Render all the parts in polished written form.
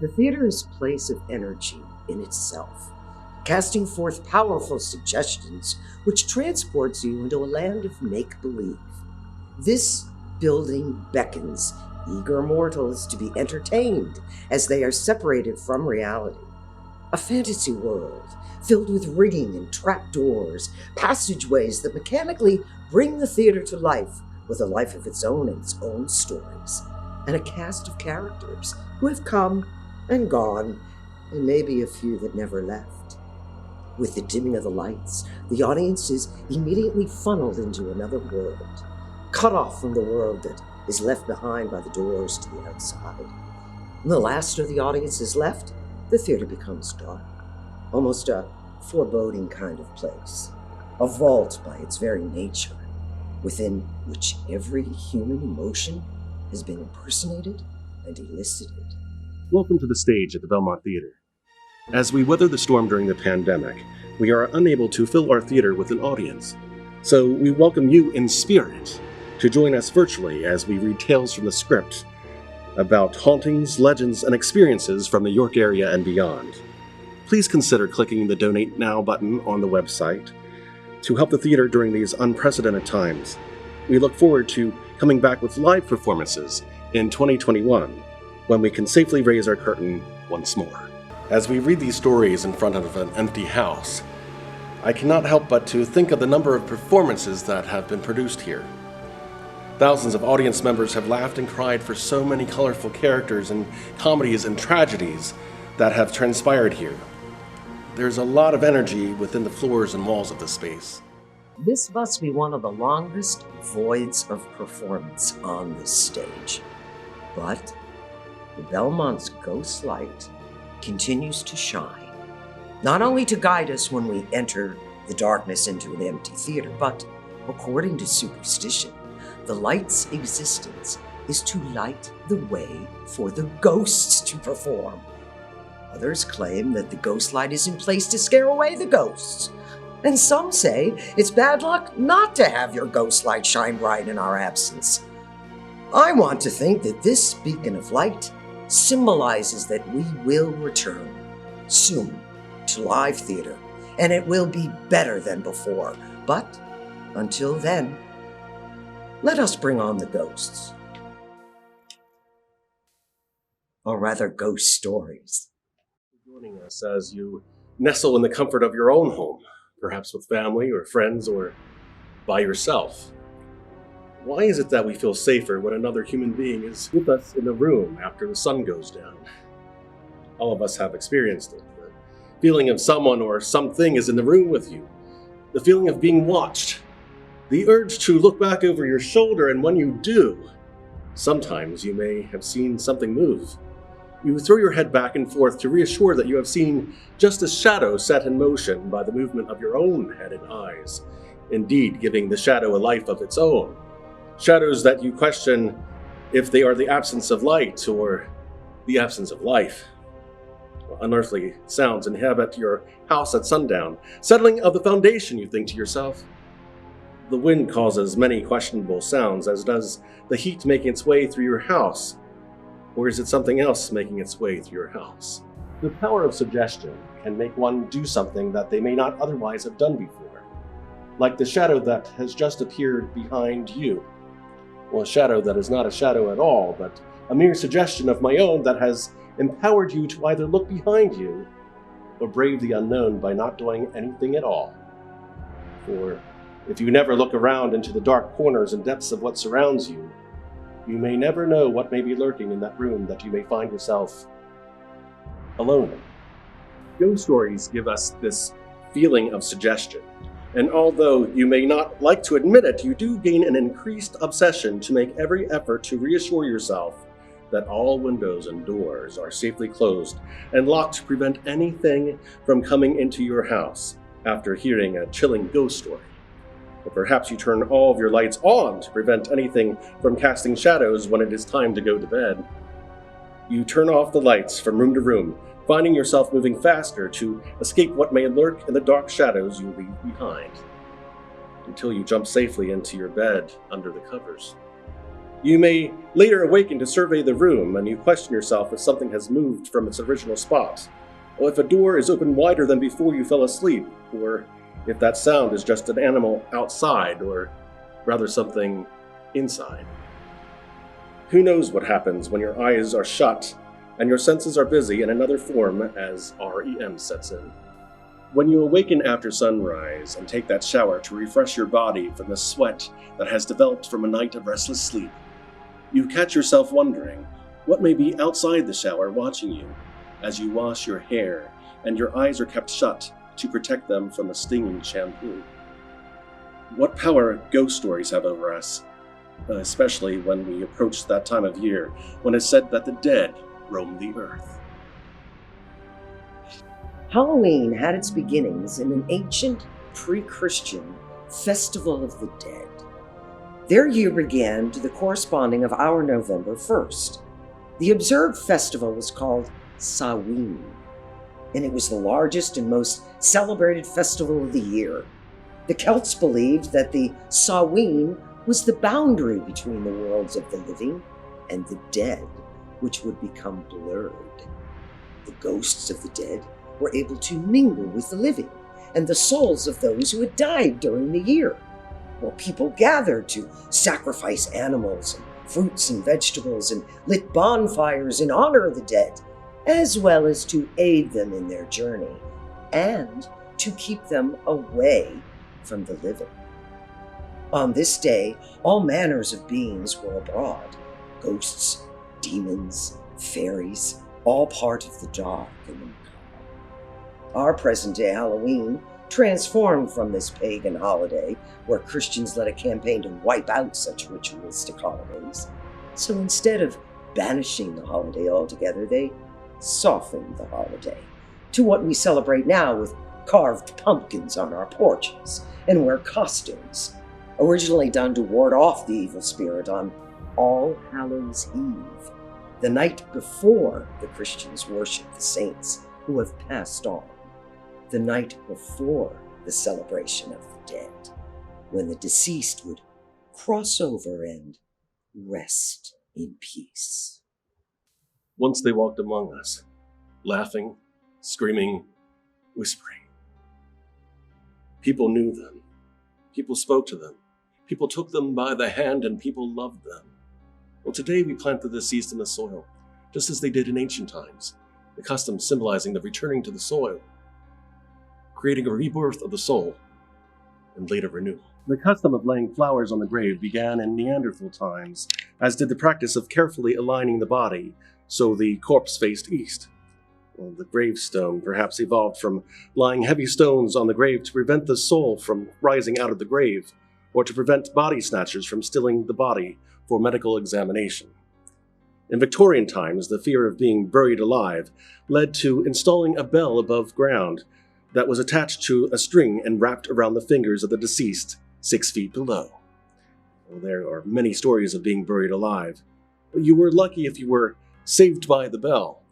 The theater is a place of energy in itself, casting forth powerful suggestions which transports you into a land of make-believe. This building beckons eager mortals to be entertained as they are separated from reality. A fantasy world filled with rigging and trapdoors, passageways that mechanically bring the theater to life with a life of its own stories, and a cast of characters who have come and gone, and maybe a few that never left. With the dimming of the lights, the audience is immediately funneled into another world, cut off from the world that is left behind by the doors to the outside. When the last of the audience is left, the theater becomes dark, almost a foreboding kind of place, a vault by its very nature, within which every human emotion has been impersonated and elicited. Welcome to the stage at the Belmont Theatre. As we weather the storm during the pandemic, we are unable to fill our theater with an audience. So we welcome you in spirit to join us virtually as we read tales from the script about hauntings, legends, and experiences from the York area and beyond. Please consider clicking the Donate Now button on the website to help the theater during these unprecedented times. We look forward to coming back with live performances in 2021 when we can safely raise our curtain once more. As we read these stories in front of an empty house, I cannot help but to think of the number of performances that have been produced here. Thousands of audience members have laughed and cried for so many colorful characters and comedies and tragedies that have transpired here. There's a lot of energy within the floors and walls of this space. This must be one of the longest voids of performance on this stage. But the Belmont's ghost light continues to shine, not only to guide us when we enter the darkness into an empty theater, but, according to superstition, the light's existence is to light the way for the ghosts to perform. Others claim that the ghost light is in place to scare away the ghosts. And some say it's bad luck not to have your ghost light shine bright in our absence. I want to think that this beacon of light symbolizes that we will return soon to live theater, and it will be better than before. But until then, let us bring on the ghosts. Or rather, ghost stories. Joining us as you nestle in the comfort of your own home, perhaps with family or friends or by yourself. Why is it that we feel safer when another human being is with us in the room after the sun goes down? All of us have experienced it. The feeling of someone or something is in the room with you. The feeling of being watched. The urge to look back over your shoulder, and when you do, sometimes you may have seen something move. You throw your head back and forth to reassure that you have seen just a shadow set in motion by the movement of your own head and eyes, indeed giving the shadow a life of its own. Shadows that you question if they are the absence of light or the absence of life. Unearthly sounds inhabit your house at sundown, settling of the foundation, you think to yourself. The wind causes many questionable sounds, as does the heat making its way through your house. Or is it something else making its way through your house? The power of suggestion can make one do something that they may not otherwise have done before. Like the shadow that has just appeared behind you. Well, a shadow that is not a shadow at all, but a mere suggestion of my own that has empowered you to either look behind you or brave the unknown by not doing anything at all. For if you never look around into the dark corners and depths of what surrounds you, you may never know what may be lurking in that room that you may find yourself alone in. Ghost stories give us this feeling of suggestion, and although you may not like to admit it, you do gain an increased obsession to make every effort to reassure yourself that all windows and doors are safely closed and locked to prevent anything from coming into your house after hearing a chilling ghost story. Or perhaps you turn all of your lights on to prevent anything from casting shadows when it is time to go to bed. You turn off the lights from room to room, finding yourself moving faster to escape what may lurk in the dark shadows you leave behind, until you jump safely into your bed under the covers. You may later awaken to survey the room, and you question yourself if something has moved from its original spot, or if a door is open wider than before you fell asleep, or if that sound is just an animal outside, or rather something inside. Who knows what happens when your eyes are shut and your senses are busy in another form as REM sets in. When you awaken after sunrise and take that shower to refresh your body from the sweat that has developed from a night of restless sleep, you catch yourself wondering what may be outside the shower watching you as you wash your hair and your eyes are kept shut to protect them from the stinging shampoo. What power ghost stories have over us, especially when we approach that time of year when it's said that the dead roam the earth. Halloween had its beginnings in an ancient, pre-Christian festival of the dead. Their year began to the corresponding of our November 1st. The observed festival was called Samhain, and it was the largest and most celebrated festival of the year. The Celts believed that the Samhain was the boundary between the worlds of the living and the dead, which would become blurred. The ghosts of the dead were able to mingle with the living and the souls of those who had died during the year, while people gathered to sacrifice animals and fruits and vegetables and lit bonfires in honor of the dead, as well as to aid them in their journey and to keep them away from the living. On this day, all manners of beings were abroad: ghosts, demons, fairies, all part of the dark and the macabre. Our present-day Halloween transformed from this pagan holiday, where Christians led a campaign to wipe out such ritualistic holidays. So instead of banishing the holiday altogether, they softened the holiday to what we celebrate now with carved pumpkins on our porches and wear costumes, originally done to ward off the evil spirit on All Hallows Eve, the night before the Christians worship the saints who have passed on, the night before the celebration of the dead, when the deceased would cross over and rest in peace. Once they walked among us, laughing, screaming, whispering. People knew them. People spoke to them. People took them by the hand, and people loved them. Well, today we plant the deceased in the soil, just as they did in ancient times, the custom symbolizing the returning to the soil, creating a rebirth of the soul, and later renewal. The custom of laying flowers on the grave began in Neanderthal times, as did the practice of carefully aligning the body so the corpse faced east. Well, the gravestone perhaps evolved from lying heavy stones on the grave to prevent the soul from rising out of the grave, or to prevent body snatchers from stealing the body for medical examination. In Victorian times, the fear of being buried alive led to installing a bell above ground that was attached to a string and wrapped around the fingers of the deceased 6 feet below. Well, there are many stories of being buried alive. You were lucky if you were saved by the bell,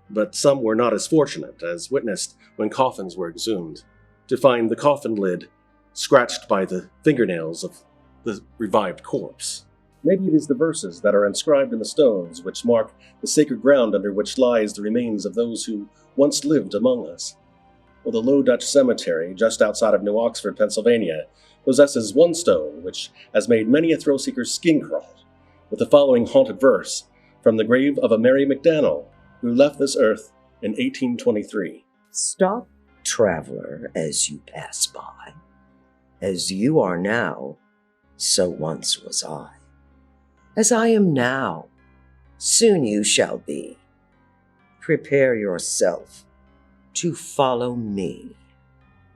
but some were not as fortunate, as witnessed when coffins were exhumed, to find the coffin lid scratched by the fingernails of the revived corpse. Maybe it is the verses that are inscribed in the stones which mark the sacred ground under which lies the remains of those who once lived among us. Well, the Low Dutch Cemetery, just outside of New Oxford, Pennsylvania, possesses one stone which has made many a thrill-seeker's skin crawl, with the following haunted verse from the grave of a Mary McDaniel, who left this earth in 1823. Stop, traveler, as you pass by. As you are now, so once was I. As I am now, soon you shall be. Prepare yourself to follow me.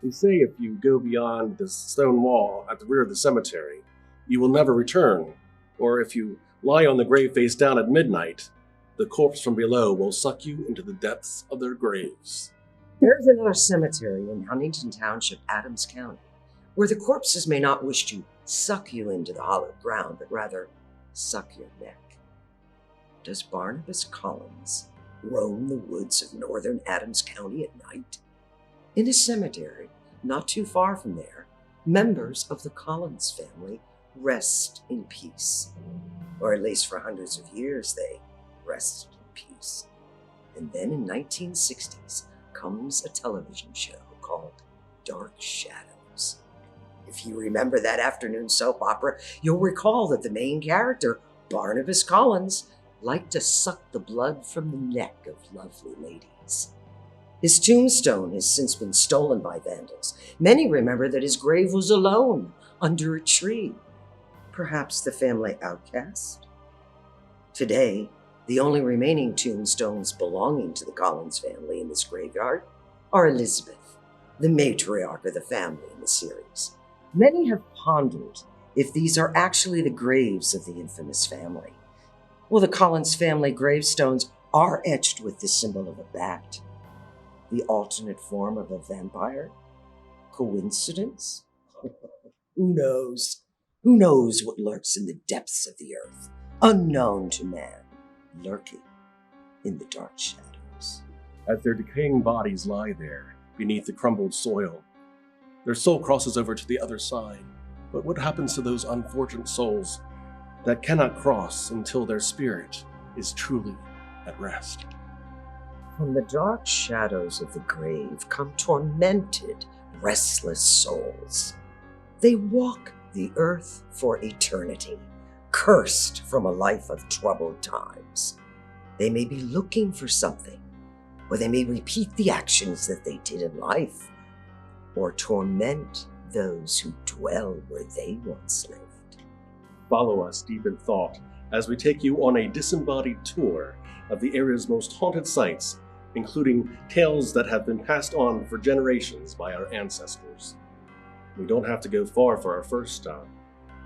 They say if you go beyond the stone wall at the rear of the cemetery, you will never return, or if you lie on the grave face down at midnight, the corpse from below will suck you into the depths of their graves. There's another cemetery in Huntington Township, Adams County, where the corpses may not wish to suck you into the hollow ground, but rather suck your neck. Does Barnabas Collins roam the woods of northern Adams County at night? In a cemetery not too far from there, members of the Collins family rest in peace. or at least for hundreds of years they rested in peace. And then in 1960s comes a television show called Dark Shadows. If you remember that afternoon soap opera, you'll recall that the main character, Barnabas Collins, liked to suck the blood from the neck of lovely ladies. His tombstone has since been stolen by vandals. Many remember that his grave was alone under a tree. Perhaps the family outcast? Today, the only remaining tombstones belonging to the Collins family in this graveyard are Elizabeth, the matriarch of the family in the series. Many have pondered if these are actually the graves of the infamous family. Well, the Collins family gravestones are etched with the symbol of a bat. The alternate form of a vampire? Coincidence? Who knows? Who knows what lurks in the depths of the earth, unknown to man, lurking in the dark shadows. As their decaying bodies lie there, beneath the crumbled soil, their soul crosses over to the other side. But what happens to those unfortunate souls that cannot cross until their spirit is truly at rest? From the dark shadows of the grave come tormented, restless souls. They walk the earth for eternity, cursed from a life of troubled times. They may be looking for something, or they may repeat the actions that they did in life, or torment those who dwell where they once lived. Follow us deep in thought as we take you on a disembodied tour of the area's most haunted sites, including tales that have been passed on for generations by our ancestors. We don't have to go far for our first stop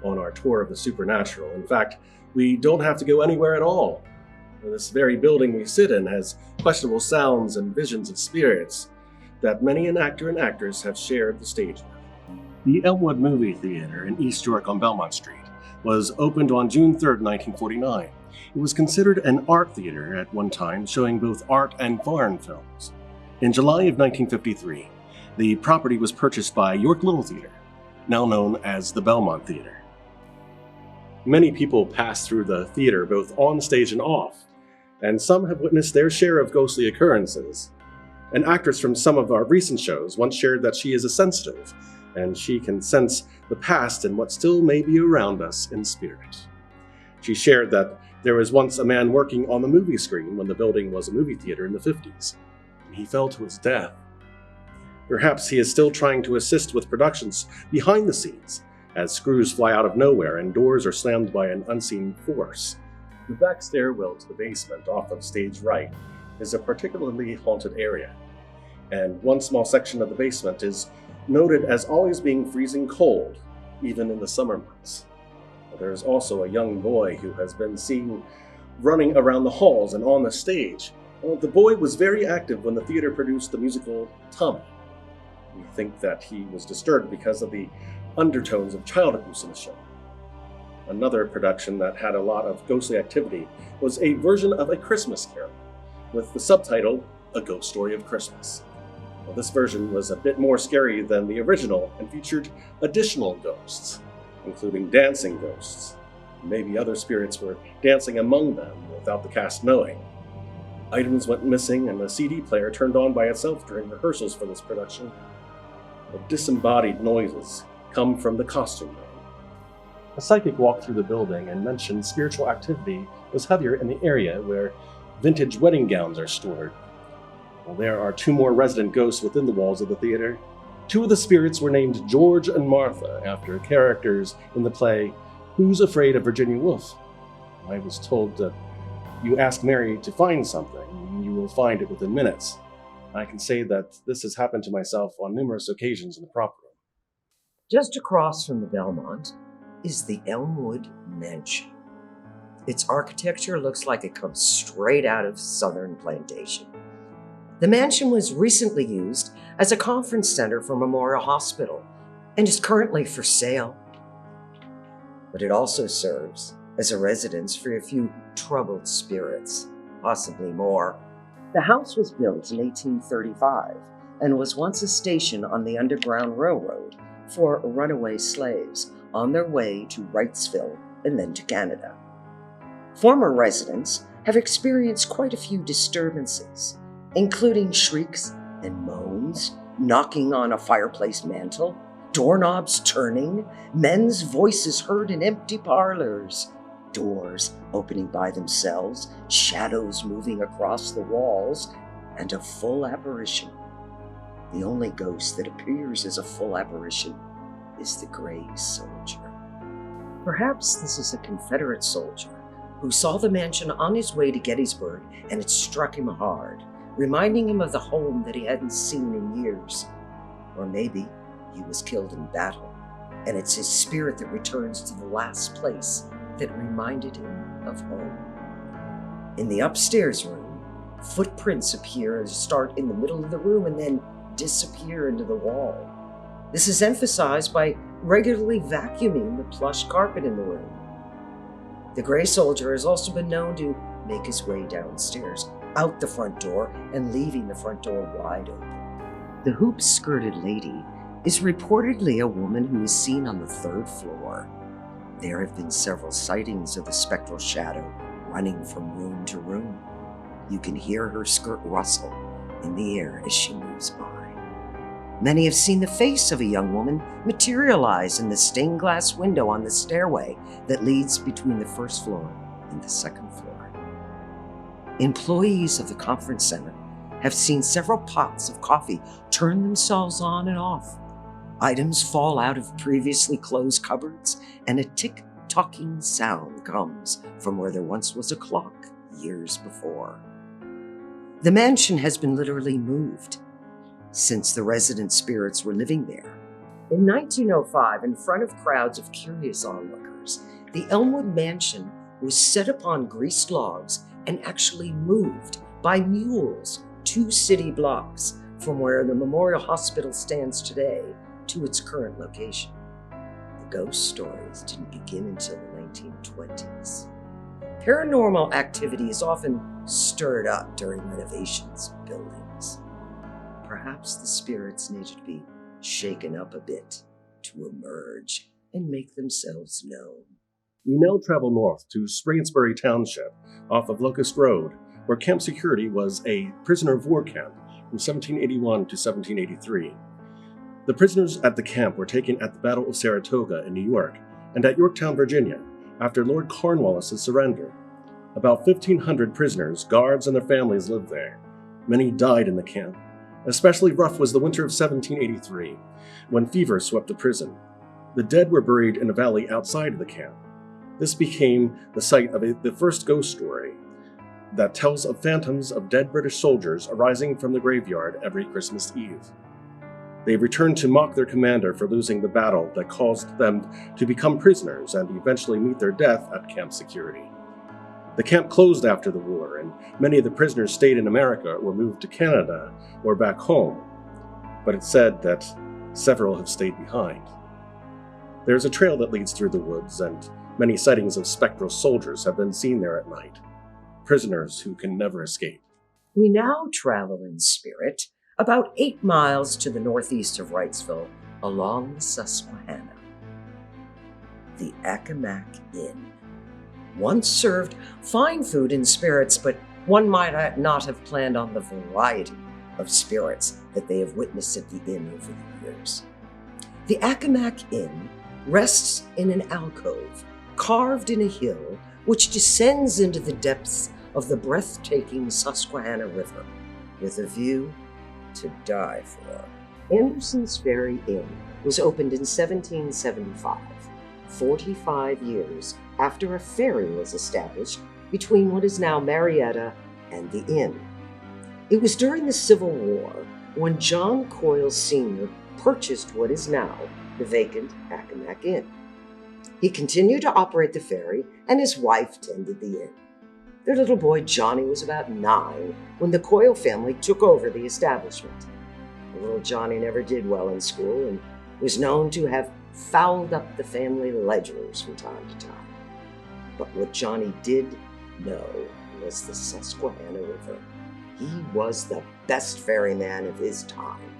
on our tour of the supernatural. In fact, we don't have to go anywhere at all. This very building we sit in has questionable sounds and visions of spirits that many an actor and actress have shared the stage with. The Elmwood Movie Theatre in East York on Belmont Street was opened on June 3rd, 1949. It was considered an art theater at one time, showing both art and foreign films. In July of 1953, the property was purchased by York Little Theatre, now known as the Belmont Theatre. Many people pass through the theater both on stage and off, and some have witnessed their share of ghostly occurrences. An actress from some of our recent shows once shared that she is a sensitive, and she can sense the past and what still may be around us in spirit. She shared that there was once a man working on the movie screen when the building was a movie theater in the 50s, and he fell to his death. Perhaps he is still trying to assist with productions behind the scenes, as screws fly out of nowhere and doors are slammed by an unseen force. The back stairwell to the basement off of stage right is a particularly haunted area, and one small section of the basement is noted as always being freezing cold, even in the summer months. There is also a young boy who has been seen running around the halls and on the stage. The boy was very active when the theater produced the musical Tommy. We think that he was disturbed because of the undertones of child abuse in the show. Another production that had a lot of ghostly activity was a version of A Christmas Carol, with the subtitle, A Ghost Story of Christmas. Well, this version was a bit more scary than the original and featured additional ghosts, including dancing ghosts. Maybe other spirits were dancing among them without the cast knowing. Items went missing and the CD player turned on by itself during rehearsals for this production. The disembodied noises come from the costume room. A psychic walked through the building and mentioned spiritual activity was heavier in the area where vintage wedding gowns are stored. Well, there are 2 more resident ghosts within the walls of the theater. 2 of the spirits were named George and Martha after characters in the play Who's Afraid of Virginia Woolf? I was told that you ask Mary to find something, and you will find it within minutes. I can say that this has happened to myself on numerous occasions in the prop room. Just across from the Belmont is the Elmwood Mansion. Its architecture looks like it comes straight out of Southern Plantation. The mansion was recently used as a conference center for Memorial Hospital and is currently for sale. But it also serves as a residence for a few troubled spirits, possibly more. The house was built in 1835 and was once a station on the Underground Railroad for runaway slaves on their way to Wrightsville and then to Canada. Former residents have experienced quite a few disturbances, including shrieks and moans, knocking on a fireplace mantel, doorknobs turning, men's voices heard in empty parlors, doors opening by themselves, shadows moving across the walls, and a full apparition. The only ghost that appears as a full apparition is the Gray Soldier. Perhaps this is a Confederate soldier who saw the mansion on his way to Gettysburg, and it struck him hard, reminding him of the home that he hadn't seen in years. Or maybe he was killed in battle, and it's his spirit that returns to the last place that reminded him of home. In the upstairs room, footprints appear and start in the middle of the room and then disappear into the wall. This is emphasized by regularly vacuuming the plush carpet in the room. The Gray Soldier has also been known to make his way downstairs, out the front door, and leaving the front door wide open. The hoop-skirted lady is reportedly a woman who is seen on the 3rd floor. There have been several sightings of the spectral shadow running from room to room. You can hear her skirt rustle in the air as she moves by. Many have seen the face of a young woman materialize in the stained glass window on the stairway that leads between the 1st floor and the 2nd floor. Employees of the conference center have seen several pots of coffee turn themselves on and off. Items fall out of previously closed cupboards, and a tick-tocking sound comes from where there once was a clock years before. The mansion has been literally moved since the resident spirits were living there. In 1905, in front of crowds of curious onlookers, the Elmwood Mansion was set upon greased logs and actually moved by mules 2 city blocks from where the Memorial Hospital stands today to its current location. The ghost stories didn't begin until the 1920s. Paranormal activity is often stirred up during renovations of buildings. Perhaps the spirits needed to be shaken up a bit to emerge and make themselves known. We now travel north to Spransbury Township off of Locust Road, where Camp Security was a prisoner of war camp from 1781 to 1783. The prisoners at the camp were taken at the Battle of Saratoga in New York and at Yorktowne, Virginia, after Lord Cornwallis's surrender. About 1,500 prisoners, guards, and their families lived there. Many died in the camp. Especially rough was the winter of 1783, when fever swept the prison. The dead were buried in a valley outside of the camp. This became the site of the first ghost story that tells of phantoms of dead British soldiers arising from the graveyard every Christmas Eve. They returned to mock their commander for losing the battle that caused them to become prisoners and eventually meet their death at Camp Security. The camp closed after the war, and many of the prisoners stayed in America or moved to Canada or back home, but it's said that several have stayed behind. There's a trail that leads through the woods, and many sightings of spectral soldiers have been seen there at night, prisoners who can never escape. We now travel in spirit about 8 miles to the northeast of Wrightsville along the Susquehanna. The Accomac Inn once served fine food and spirits, but one might not have planned on the variety of spirits that they have witnessed at the inn over the years. The Accomac Inn rests in an alcove carved in a hill which descends into the depths of the breathtaking Susquehanna River with a view to die for. Anderson's Ferry Inn was opened in 1775, 45 years after a ferry was established between what is now Marietta and the inn. It was during the Civil War when John Coyle Sr. purchased what is now the vacant Accomac Inn. He continued to operate the ferry, and his wife tended the inn. Their little boy Johnny was about 9 when the Coyle family took over the establishment. Little Johnny never did well in school and was known to have fouled up the family ledgers from time to time. But what Johnny did know was the Susquehanna River. He was the best ferryman of his time,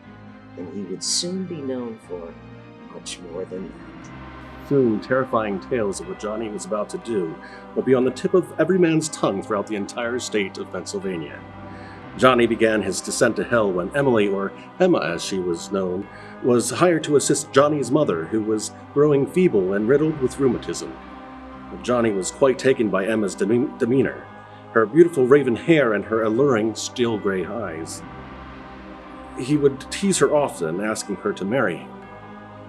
and he would soon be known for much more than that. Soon, terrifying tales of what Johnny was about to do would be on the tip of every man's tongue throughout the entire state of Pennsylvania. Johnny began his descent to hell when Emily, or Emma as she was known, was hired to assist Johnny's mother, who was growing feeble and riddled with rheumatism. But Johnny was quite taken by Emma's demeanor, her beautiful raven hair and her alluring steel gray eyes. He would tease her often, asking her to marry him.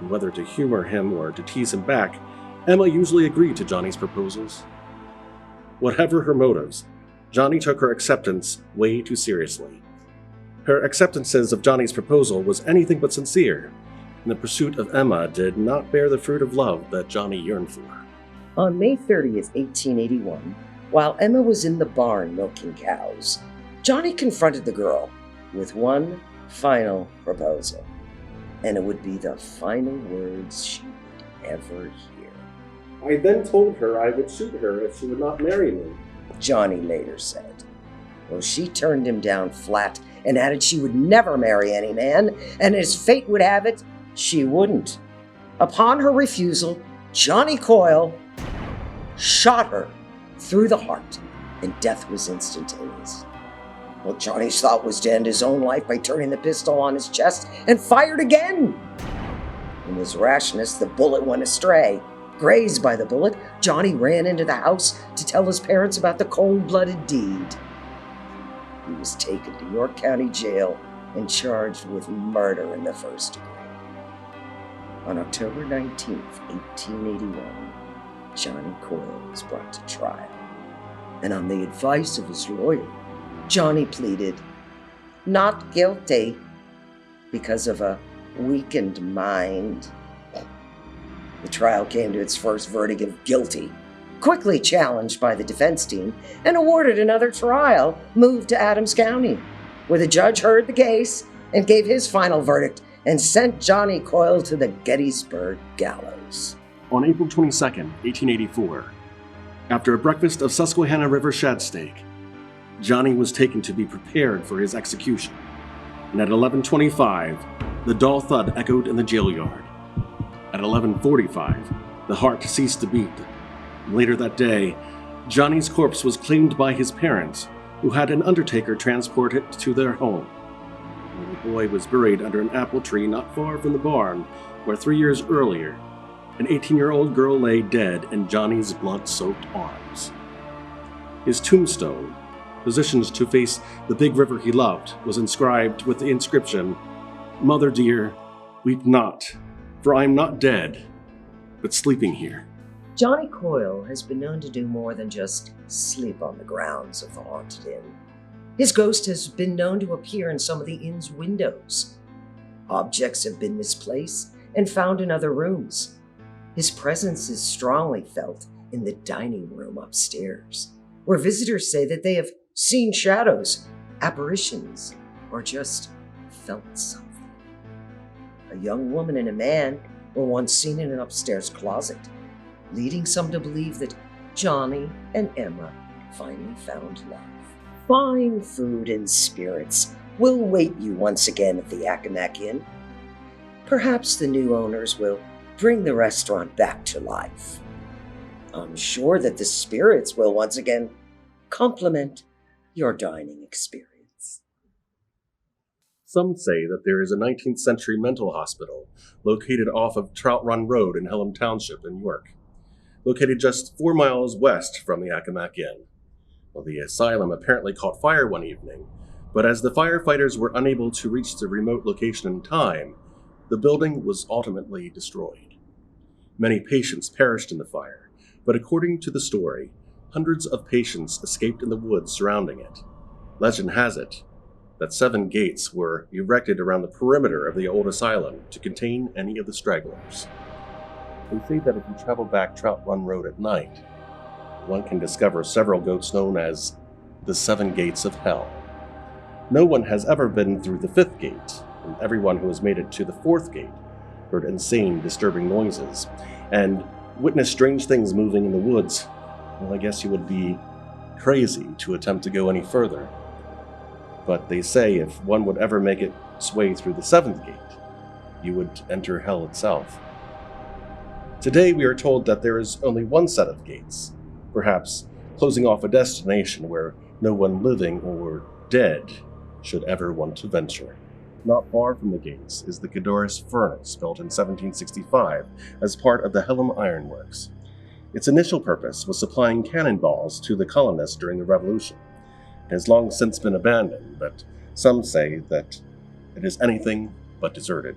And whether to humor him or to tease him back, Emma usually agreed to Johnny's proposals. Whatever her motives, Johnny took her acceptance way too seriously. Her acceptances of Johnny's proposal was anything but sincere, and the pursuit of Emma did not bear the fruit of love that Johnny yearned for. On May 30th, 1881, while Emma was in the barn milking cows, Johnny confronted the girl with one final proposal, and it would be the final words she would ever hear. I then told her I would shoot her if she would not marry me, Johnny later said. Well, she turned him down flat and added she would never marry any man, and as fate would have it, she wouldn't. Upon her refusal, Johnny Coyle shot her through the heart, and death was instantaneous. Well, Johnny's thought was to end his own life by turning the pistol on his chest and fired again. In his rashness, the bullet went astray. Grazed by the bullet, Johnny ran into the house to tell his parents about the cold-blooded deed. He was taken to York County Jail and charged with murder in the first degree. On October 19th, 1881, Johnny Coyle was brought to trial, and on the advice of his lawyer, Johnny pleaded not guilty because of a weakened mind. The trial came to its first verdict of guilty, quickly challenged by the defense team, and awarded another trial moved to Adams County, where the judge heard the case and gave his final verdict and sent Johnny Coyle to the Gettysburg Gallows. On April 22nd, 1884, after a breakfast of Susquehanna River shad steak, Johnny was taken to be prepared for his execution, and at 11:25, the dull thud echoed in the jail yard. At 11:45, the heart ceased to beat. Later that day, Johnny's corpse was claimed by his parents, who had an undertaker transport it to their home. The boy was buried under an apple tree not far from the barn, where 3 years earlier, an 18-year-old girl lay dead in Johnny's blood-soaked arms. His tombstone, positioned to face the big river he loved, was inscribed with the inscription, "Mother dear, weep not, for I am not dead, but sleeping here." Johnny Coyle has been known to do more than just sleep on the grounds of the haunted inn. His ghost has been known to appear in some of the inn's windows. Objects have been misplaced and found in other rooms. His presence is strongly felt in the dining room upstairs, where visitors say that they have seen shadows, apparitions, or just felt something. A young woman and a man were once seen in an upstairs closet, leading some to believe that Johnny and Emma finally found love. Fine food and spirits will wait you once again at the Accomac Inn. Perhaps the new owners will bring the restaurant back to life. I'm sure that the spirits will once again complement your dining experience. Some say that there is a 19th century mental hospital located off of Trout Run Road in Pelham Township in York, located just 4 miles west from the Accomac Inn. Well, the asylum apparently caught fire one evening, but as the firefighters were unable to reach the remote location in time, the building was ultimately destroyed. Many patients perished in the fire, but according to the story, hundreds of patients escaped in the woods surrounding it. Legend has it that 7 gates were erected around the perimeter of the old asylum to contain any of the stragglers. They say that if you travel back Trout Run Road at night, one can discover several goats known as the 7 Gates of Hell. No one has ever been through the 5th gate, and everyone who has made it to the 4th gate heard insane, disturbing noises, and witnessed strange things moving in the woods. Well, I guess you would be crazy to attempt to go any further. But they say if one would ever make its way through the 7th gate, you would enter hell itself. Today we are told that there is only one set of gates, perhaps closing off a destination where no one living or dead should ever want to venture. Not far from the gates is the Goodridge furnace, built in 1765 as part of the Helm Iron Works. Its initial purpose was supplying cannonballs to the colonists during the Revolution. It has long since been abandoned, but some say that it is anything but deserted.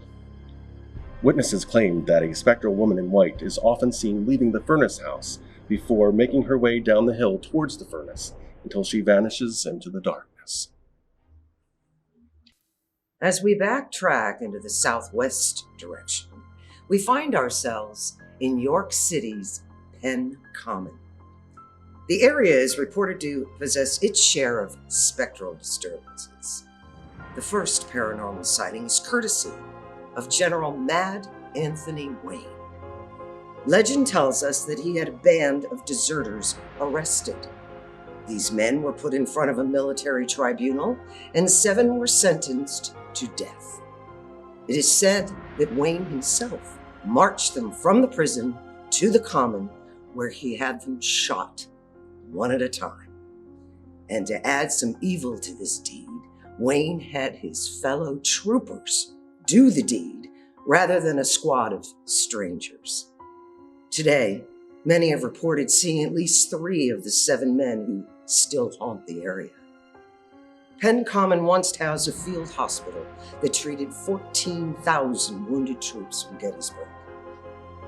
Witnesses claim that a spectral woman in white is often seen leaving the furnace house before making her way down the hill towards the furnace until she vanishes into the darkness. As we backtrack into the southwest direction, we find ourselves in York City's Penn Common. The area is reported to possess its share of spectral disturbances. The first paranormal sighting is courtesy of General Mad Anthony Wayne. Legend tells us that he had a band of deserters arrested. These men were put in front of a military tribunal, and 7 were sentenced to death. It is said that Wayne himself marched them from the prison to the common, where he had them shot one at a time. And to add some evil to this deed, Wayne had his fellow troopers do the deed rather than a squad of strangers. Today, many have reported seeing at least 3 of the 7 men who still haunt the area. Penn Common once housed a field hospital that treated 14,000 wounded troops from Gettysburg.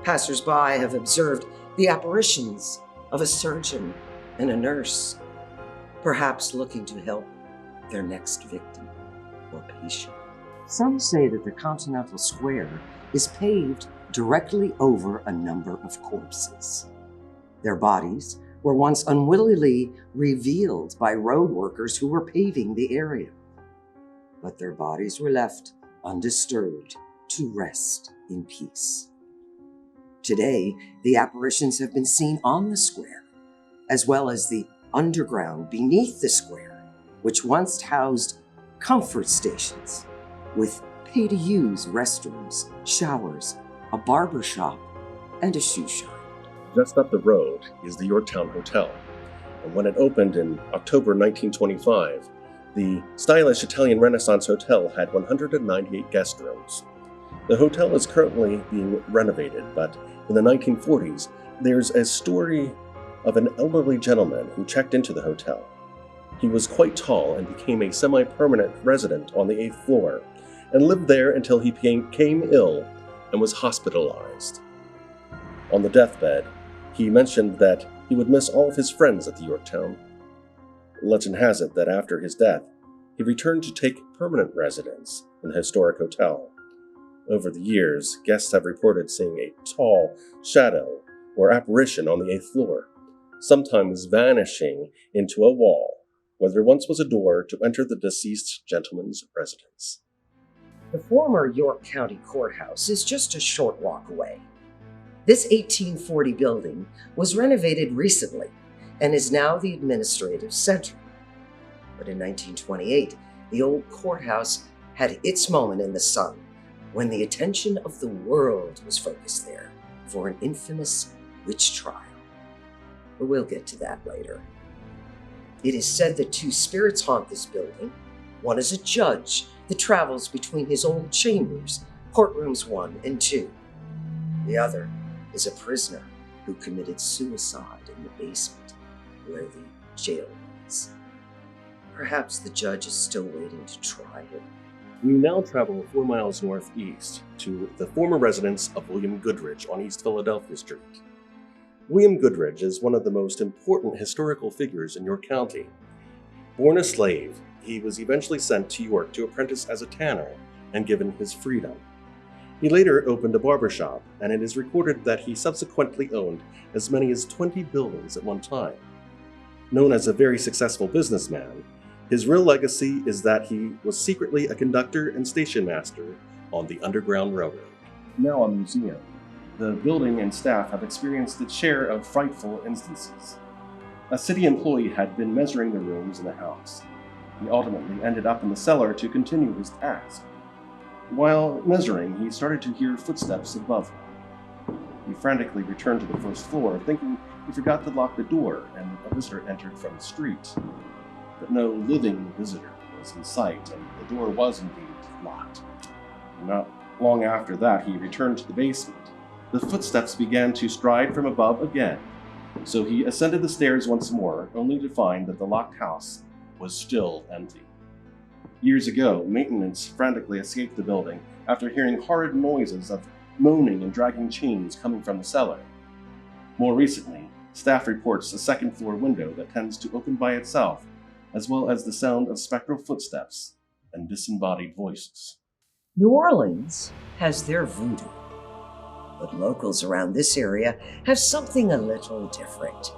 Passers-by have observed the apparitions of a surgeon and a nurse, perhaps looking to help their next victim or patient. Some say that the Continental Square is paved directly over a number of corpses. Their bodies were once unwittingly revealed by road workers who were paving the area, but their bodies were left undisturbed to rest in peace. Today, the apparitions have been seen on the square, as well as the underground beneath the square, which once housed comfort stations with pay-to-use restrooms, showers, a barber shop, and a shoe shine. Just up the road is the Yorktowne Hotel, and when it opened in October 1925, the stylish Italian Renaissance Hotel had 198 guest rooms. The hotel is currently being renovated, but in the 1940s, there's a story of an elderly gentleman who checked into the hotel. He was quite tall and became a semi-permanent resident on the 8th floor, and lived there until he became ill and was hospitalized. On the deathbed, he mentioned that he would miss all of his friends at the Yorktowne. Legend has it that after his death, he returned to take permanent residence in the historic hotel. Over the years, guests have reported seeing a tall shadow or apparition on the 8th floor, sometimes vanishing into a wall where there once was a door to enter the deceased gentleman's residence. The former York County Courthouse is just a short walk away. This 1840 building was renovated recently and is now the administrative center. But in 1928, the old courthouse had its moment in the sun when the attention of the world was focused there for an infamous witch trial. But we'll get to that later. It is said that 2 spirits haunt this building. One is a judge that travels between his old chambers, courtrooms 1 and 2. The other is a prisoner who committed suicide in the basement where the jail was. Perhaps the judge is still waiting to try him. We now travel 4 miles northeast to the former residence of William Goodridge on East Philadelphia Street. William Goodridge is one of the most important historical figures in York County. Born a slave, he was eventually sent to York to apprentice as a tanner and given his freedom. He later opened a barber shop, and it is recorded that he subsequently owned as many as 20 buildings at one time. Known as a very successful businessman, his real legacy is that he was secretly a conductor and station master on the Underground Railroad. Now a museum, the building and staff have experienced its share of frightful instances. A city employee had been measuring the rooms in the house. He ultimately ended up in the cellar to continue his task. While measuring, he started to hear footsteps above him. He frantically returned to the first floor, thinking he forgot to lock the door and a visitor entered from the street. But no living visitor was in sight, and the door was indeed locked. Not long after that, he returned to the basement. The footsteps began to stride from above again, so he ascended the stairs once more, only to find that the locked house was still empty. Years ago, maintenance frantically escaped the building after hearing horrid noises of moaning and dragging chains coming from the cellar. More recently, staff reports a second-floor window that tends to open by itself, as well as the sound of spectral footsteps and disembodied voices. New Orleans has their voodoo, but locals around this area have something a little different.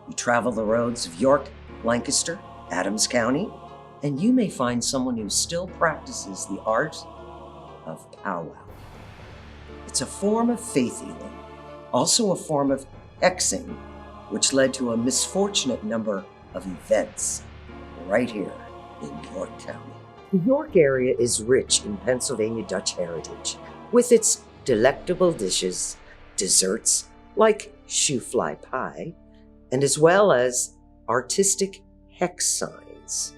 You travel the roads of York, Lancaster, Adams County, and you may find someone who still practices the art of powwow. It's a form of faith healing, also a form of hexing, which led to a misfortunate number of events right here in Yorktowne. The York area is rich in Pennsylvania Dutch heritage, with its delectable dishes, desserts like shoe-fly pie, and as well as artistic hex signs.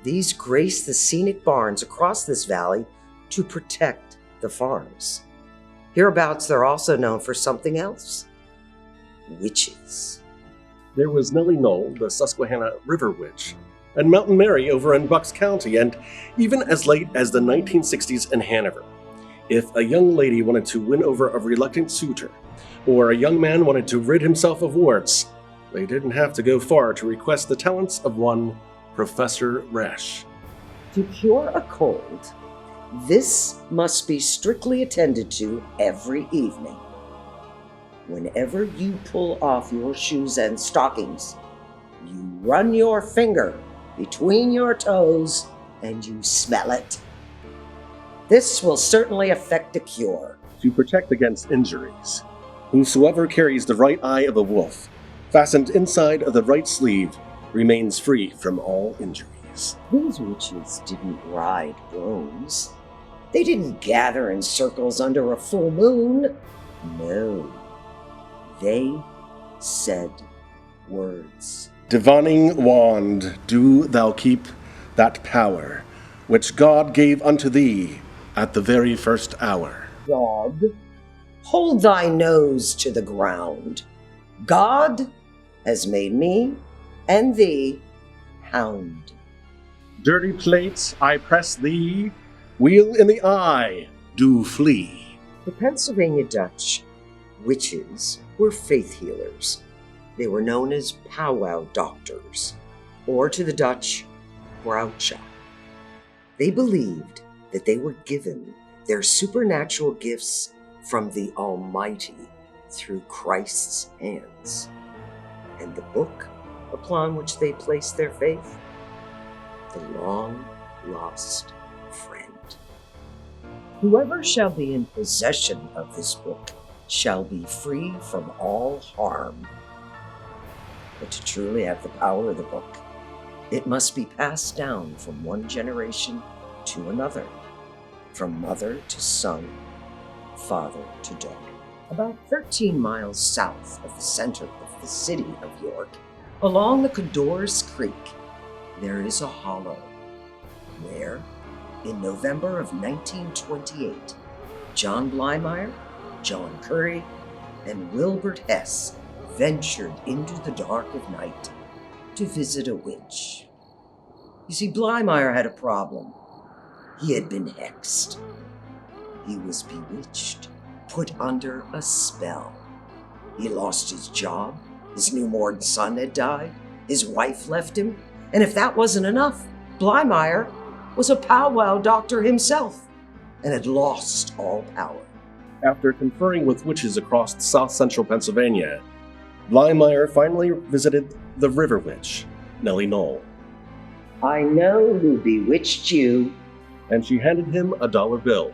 These grace the scenic barns across this valley to protect the farms. Hereabouts, they're also known for something else: witches. There was Nellie Knoll, the Susquehanna River Witch, and Mountain Mary over in Bucks County, and even as late as the 1960s in Hanover. If a young lady wanted to win over a reluctant suitor, or a young man wanted to rid himself of warts, they didn't have to go far to request the talents of one Professor Resch. To cure a cold, this must be strictly attended to every evening. Whenever you pull off your shoes and stockings, you run your finger between your toes and you smell it. This will certainly effect a cure. To protect against injuries, whosoever carries the right eye of a wolf, fastened inside of the right sleeve, remains free from all injuries. These witches didn't ride brooms. They didn't gather in circles under a full moon. No. They said words. Divining wand, do thou keep that power which God gave unto thee at the very first hour. God, hold thy nose to the ground. God has made me and thee hound. Dirty plates, I press thee, wheel in the eye, do flee. The Pennsylvania Dutch witches were faith healers. They were known as powwow doctors, or to the Dutch, Brouwtje. They believed that they were given their supernatural gifts from the Almighty through Christ's hands. And the book upon which they placed their faith? The long-lost friend. Whoever shall be in possession of this book shall be free from all harm. But to truly have the power of the book, it must be passed down from one generation to another, from mother to son, father to daughter. About 13 miles south of the center of the city of York, along the Codorus Creek, there is a hollow where, in November of 1928, John Blymeyer, John Curry, and Wilbert Hess ventured into the dark of night to visit a witch. You see, Blymeyer had a problem. He had been hexed. He was bewitched, put under a spell. He lost his job, his newborn son had died, his wife left him, and if that wasn't enough, Blymeyer was a powwow doctor himself and had lost all power. After conferring with witches across south-central Pennsylvania, Blymeyer finally visited the River Witch, Nellie Knoll. I know who bewitched you. And she handed him a $1 bill.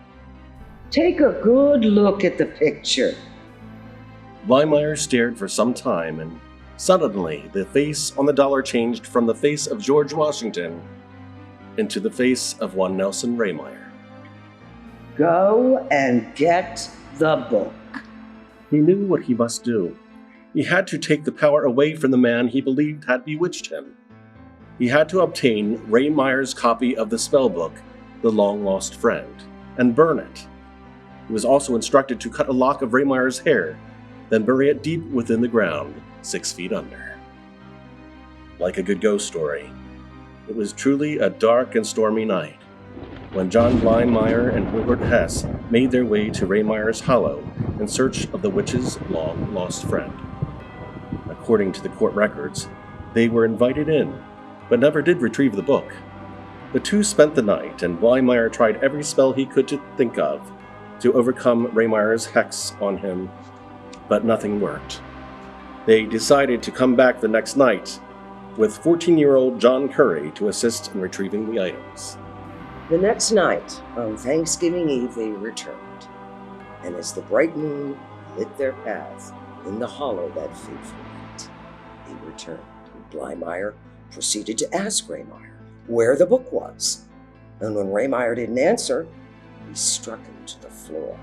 Take a good look at the picture. Blymeyer stared for some time, and suddenly the face on the dollar changed from the face of George Washington into the face of one Nelson Rehmeyer. Go and get the book. He knew what he must do. He had to take the power away from the man he believed had bewitched him. He had to obtain Rehmeyer's copy of the spellbook, The Long-Lost Friend, and burn it. He was also instructed to cut a lock of Rehmeyer's hair, then bury it deep within the ground, 6 feet under. Like a good ghost story, it was truly a dark and stormy night when John Blymeyer and Wilbert Hess made their way to Rehmeyer's Hollow in search of the witch's long-lost friend. According to the court records, they were invited in, but never did retrieve the book. The two spent the night, and Blymeyer tried every spell he could to think of to overcome Rehmeyer's hex on him, but nothing worked. They decided to come back the next night with 14-year-old John Curry to assist in retrieving the items. The next night, on Thanksgiving Eve, they returned, and as the bright moon lit their path in the hollow that fateful night, they returned, and Blymeyer proceeded to ask Rehmeyer where the book was. And when Rehmeyer didn't answer, he struck him to the floor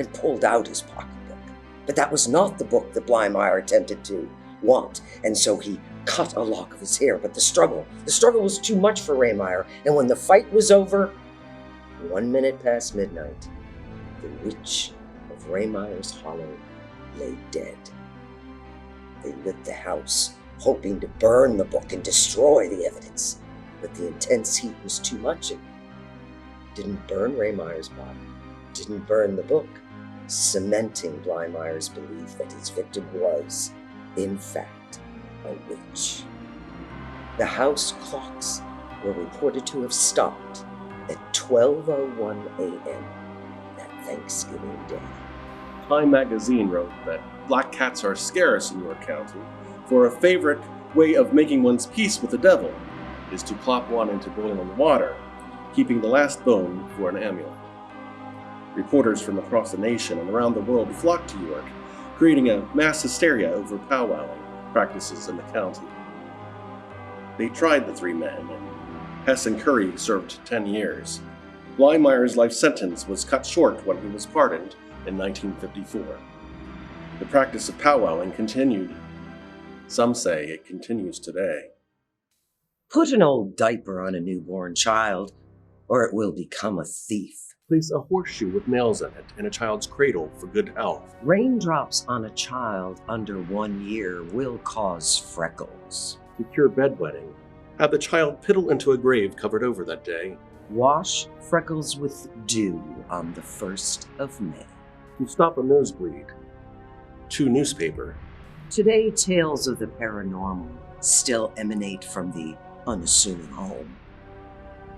and pulled out his pocketbook. But that was not the book that Blymeyer attempted to want, and so he cut a lock of his hair. But the struggle was too much for Rehmeyer, and when the fight was over, 1 minute past midnight, the witch of Rehmeyer's Hollow lay dead. They lit the house, hoping to burn the book and destroy the evidence, but the intense heat was too much. It didn't burn Rehmeyer's body, didn't burn the book, cementing Blymeyer's belief that his victim was, in fact, a witch. The house clocks were reported to have stopped at 12:01 a.m. that Thanksgiving Day. Time magazine wrote that black cats are scarce in York County, for a favorite way of making one's peace with the devil is to plop one into boiling water, keeping the last bone for an amulet. Reporters from across the nation and around the world flocked to York, creating a mass hysteria over powwowing practices in the county. They tried the three men, and Hess and Curry served 10 years. Blymeyer's life sentence was cut short when he was pardoned in 1954. The practice of powwowing continued. Some say it continues today. Put an old diaper on a newborn child, or it will become a thief. Place a horseshoe with nails in it in a child's cradle for good health. Raindrops on a child under 1 year will cause freckles. To cure bedwetting, have the child piddle into a grave covered over that day. Wash freckles with dew on the 1st of May. To stop a nosebleed. Chew newspaper. Today, tales of the paranormal still emanate from the unassuming home.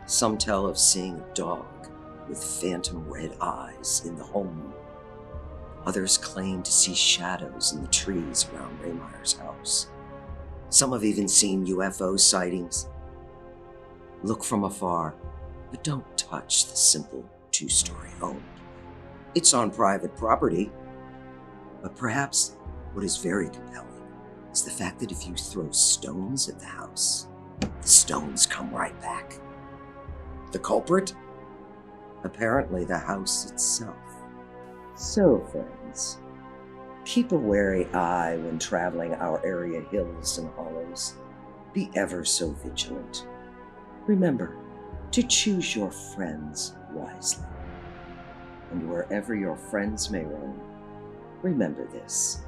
Some tell of seeing a dog with phantom red eyes in the home. Others claim to see shadows in the trees around Rehmeyer's house. Some have even seen UFO sightings. Look from afar, but don't touch the simple 2-story home. It's on private property, but perhaps what is very compelling is the fact that if you throw stones at the house, the stones come right back. The culprit? Apparently the house itself. So, friends, keep a wary eye when traveling our area hills and hollows. Be ever so vigilant. Remember to choose your friends wisely. And wherever your friends may roam, remember this.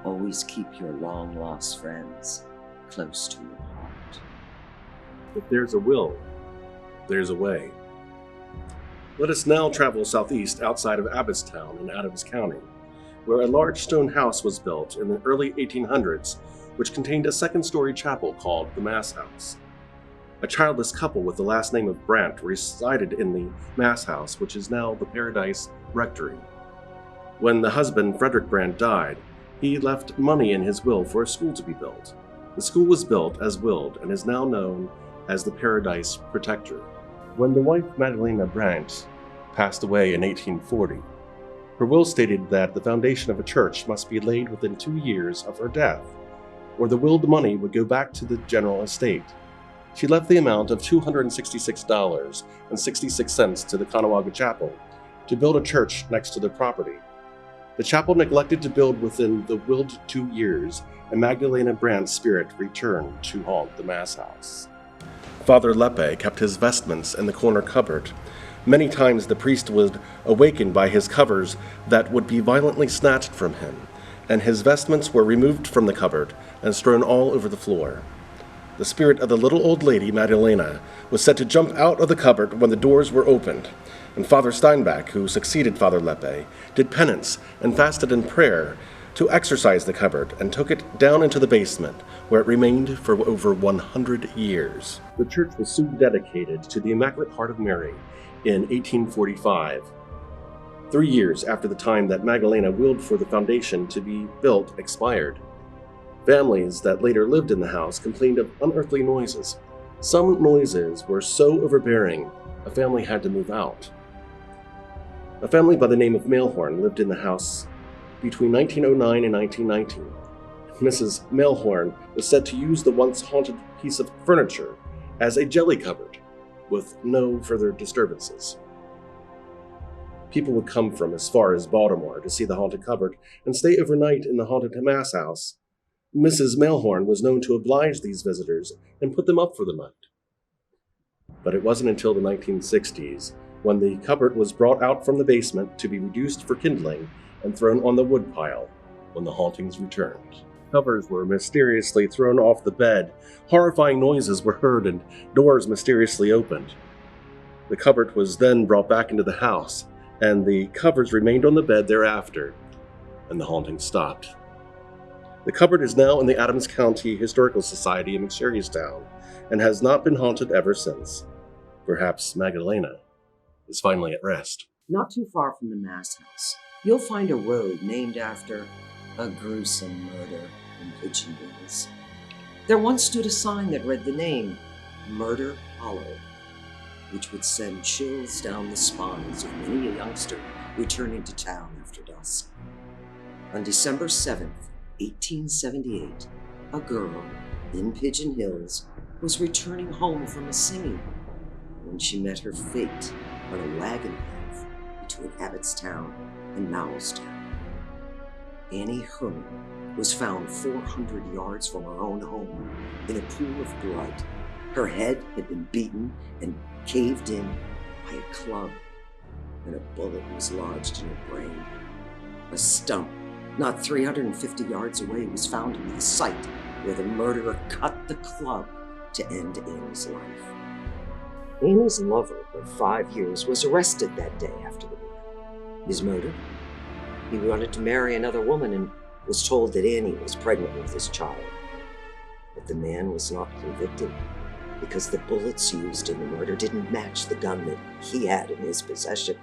Always keep your long-lost friends close to your heart. If there's a will, there's a way. Let us now travel southeast outside of Abbottstown in Adams County, where a large stone house was built in the early 1800s, which contained a second-story chapel called the Mass House. A childless couple with the last name of Brandt resided in the Mass House, which is now the Paradise Rectory. When the husband, Frederick Brandt, died, he left money in his will for a school to be built. The school was built as willed and is now known as the Paradise Protector. When the wife, Magdalena Brandt, passed away in 1840, her will stated that the foundation of a church must be laid within 2 years of her death, or the willed money would go back to the general estate. She left the amount of $266.66 to the Conewaga Chapel to build a church next to the property. The chapel neglected to build within the willed 2 years, and Magdalena Brand's spirit returned to haunt the Mass house. Father Lepe kept his vestments in the corner cupboard. Many times the priest was awakened by his covers that would be violently snatched from him, and his vestments were removed from the cupboard and strewn all over the floor. The spirit of the little old lady, Magdalena, was said to jump out of the cupboard when the doors were opened, and Father Steinbach, who succeeded Father Lepe, did penance and fasted in prayer to exorcise the cupboard and took it down into the basement, where it remained for over 100 years. The church was soon dedicated to the Immaculate Heart of Mary in 1845, 3 years after the time that Magdalena willed for the foundation to be built expired. Families that later lived in the house complained of unearthly noises. Some noises were so overbearing, a family had to move out. A family by the name of Mailhorn lived in the house between 1909 and 1919. Mrs. Mailhorn was said to use the once haunted piece of furniture as a jelly cupboard, with no further disturbances. People would come from as far as Baltimore to see the haunted cupboard and stay overnight in the haunted Mass house. Mrs. Mailhorn was known to oblige these visitors and put them up for the night. But it wasn't until the 1960s when the cupboard was brought out from the basement to be reduced for kindling and thrown on the woodpile when the hauntings returned. Covers were mysteriously thrown off the bed, horrifying noises were heard, and doors mysteriously opened. The cupboard was then brought back into the house, and the covers remained on the bed thereafter, and the haunting stopped. The cupboard is now in the Adams County Historical Society in Yorktowne, and has not been haunted ever since. Perhaps Magdalena is finally at rest. Not too far from the Mass house, you'll find a road named after a gruesome murder in Pigeon Hills. There once stood a sign that read the name Murder Hollow, which would send chills down the spines of many a youngster returning to town after dusk. On December 7th, 1878, a girl in Pigeon Hills was returning home from a singing when she met her fate on a wagon path between Abbottstown and Mowlestown. Annie Herman was found 400 yards from her own home in a pool of blood. Her head had been beaten and caved in by a club, and a bullet was lodged in her brain. A stump not 350 yards away was found to be the site where the murderer cut the club to end Annie's life. Annie's lover of 5 years was arrested that day after the murder. His motive? He wanted to marry another woman and was told that Annie was pregnant with his child. But the man was not convicted because the bullets used in the murder didn't match the gun that he had in his possession.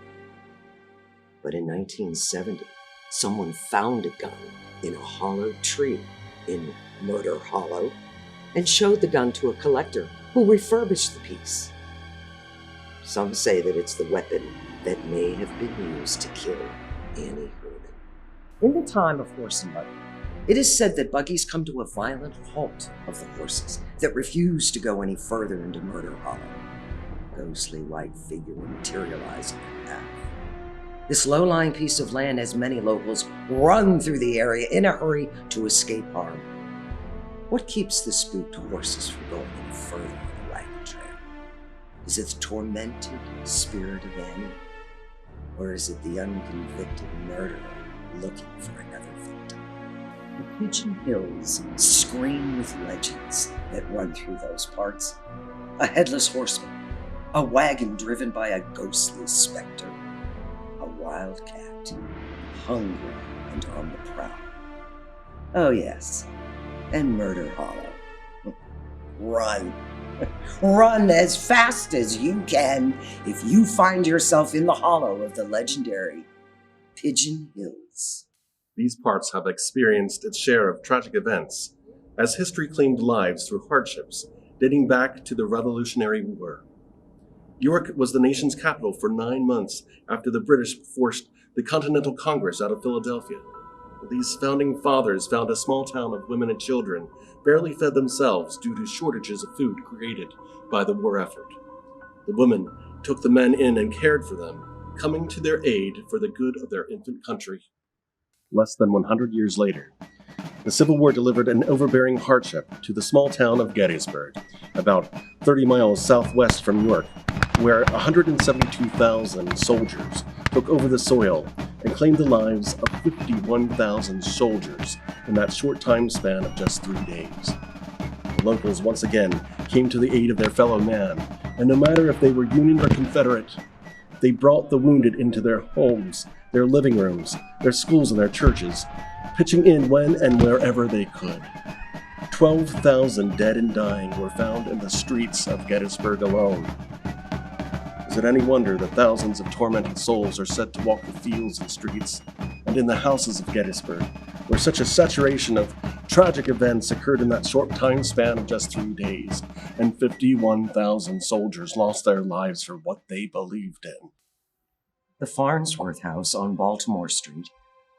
But in 1970, someone found a gun in a hollowed tree in Murder Hollow and showed the gun to a collector who refurbished the piece. Some say that it's the weapon that may have been used to kill Annie Herman. In the time of horse and buggy, it is said that buggies come to a violent halt of the horses that refuse to go any further into Murder Hollow. A ghostly white figure will materialize in their path. This low-lying piece of land has many locals run through the area in a hurry to escape harm. What keeps the spooked horses from going any further on the wagon trail? Is it the tormented spirit of Annie? Or is it the unconvicted murderer looking for another victim? The Pigeon Hills scream with legends that run through those parts. A headless horseman, a wagon driven by a ghostly specter, a wild cat, hungry and on the prowl. Oh yes, and Murder Hollow. Run. Run as fast as you can if you find yourself in the hollow of the legendary Pigeon Hills. These parts have experienced its share of tragic events, as history claimed lives through hardships dating back to the Revolutionary War. York was the nation's capital for 9 months after the British forced the Continental Congress out of Philadelphia. These founding fathers found a small town of women and children barely fed themselves due to shortages of food created by the war effort. The women took the men in and cared for them, coming to their aid for the good of their infant country. less than 100 years later. The Civil War delivered an overbearing hardship to the small town of Gettysburg, about 30 miles southwest from York, where 172,000 soldiers took over the soil and claimed the lives of 51,000 soldiers in that short time span of just 3 days. The locals once again came to the aid of their fellow man, and no matter if they were Union or Confederate, they brought the wounded into their homes, their living rooms, their schools, and their churches, pitching in when and wherever they could. 12,000 dead and dying were found in the streets of Gettysburg alone. Is it any wonder that thousands of tormented souls are said to walk the fields and streets and in the houses of Gettysburg, where such a saturation of tragic events occurred in that short time span of just 3 days, and 51,000 soldiers lost their lives for what they believed in? The Farnsworth House on Baltimore Street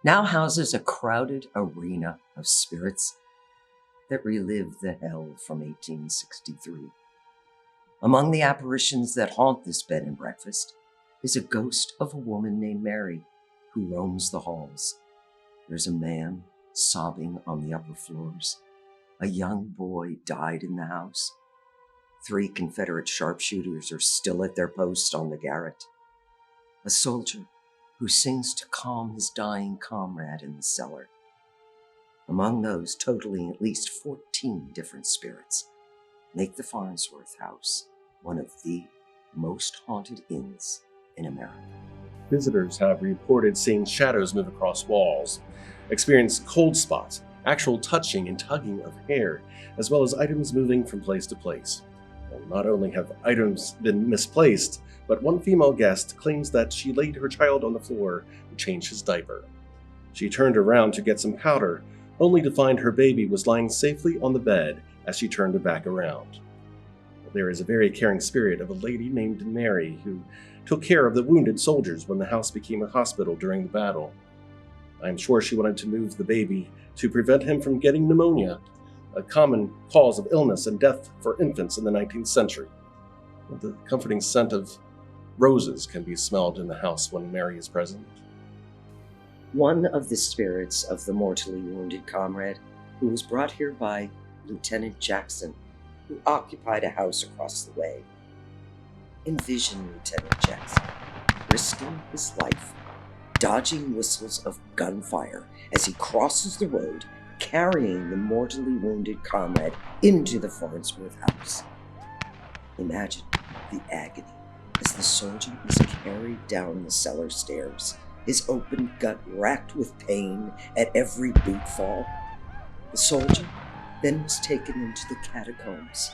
now houses a crowded arena of spirits that relive the hell from 1863. Among the apparitions that haunt this bed and breakfast is a ghost of a woman named Mary who roams the halls. There's a man sobbing on the upper floors. A young boy died in the house. 3 Confederate sharpshooters are still at their post on the garret. A soldier who sings to calm his dying comrade in the cellar. Among those, totaling at least 14 different spirits, make the Farnsworth House one of the most haunted inns in America. Visitors have reported seeing shadows move across walls, experienced cold spots, actual touching and tugging of hair, as well as items moving from place to place. And not only have items been misplaced, but one female guest claims that she laid her child on the floor to change his diaper. She turned around to get some powder, only to find her baby was lying safely on the bed as she turned it back around. There is a very caring spirit of a lady named Mary who took care of the wounded soldiers when the house became a hospital during the battle. I am sure she wanted to move the baby to prevent him from getting pneumonia, a common cause of illness and death for infants in the 19th century. The comforting scent of roses can be smelled in the house when Mary is present. One of the spirits of the mortally wounded comrade, who was brought here by Lieutenant Jackson, who occupied a house across the way. Envision Lieutenant Jackson risking his life, dodging whistles of gunfire as he crosses the road, carrying the mortally wounded comrade into the Farnsworth House. Imagine the agony as the soldier is carried down the cellar stairs, his open gut racked with pain at every boot fall. The soldier then was taken into the catacombs,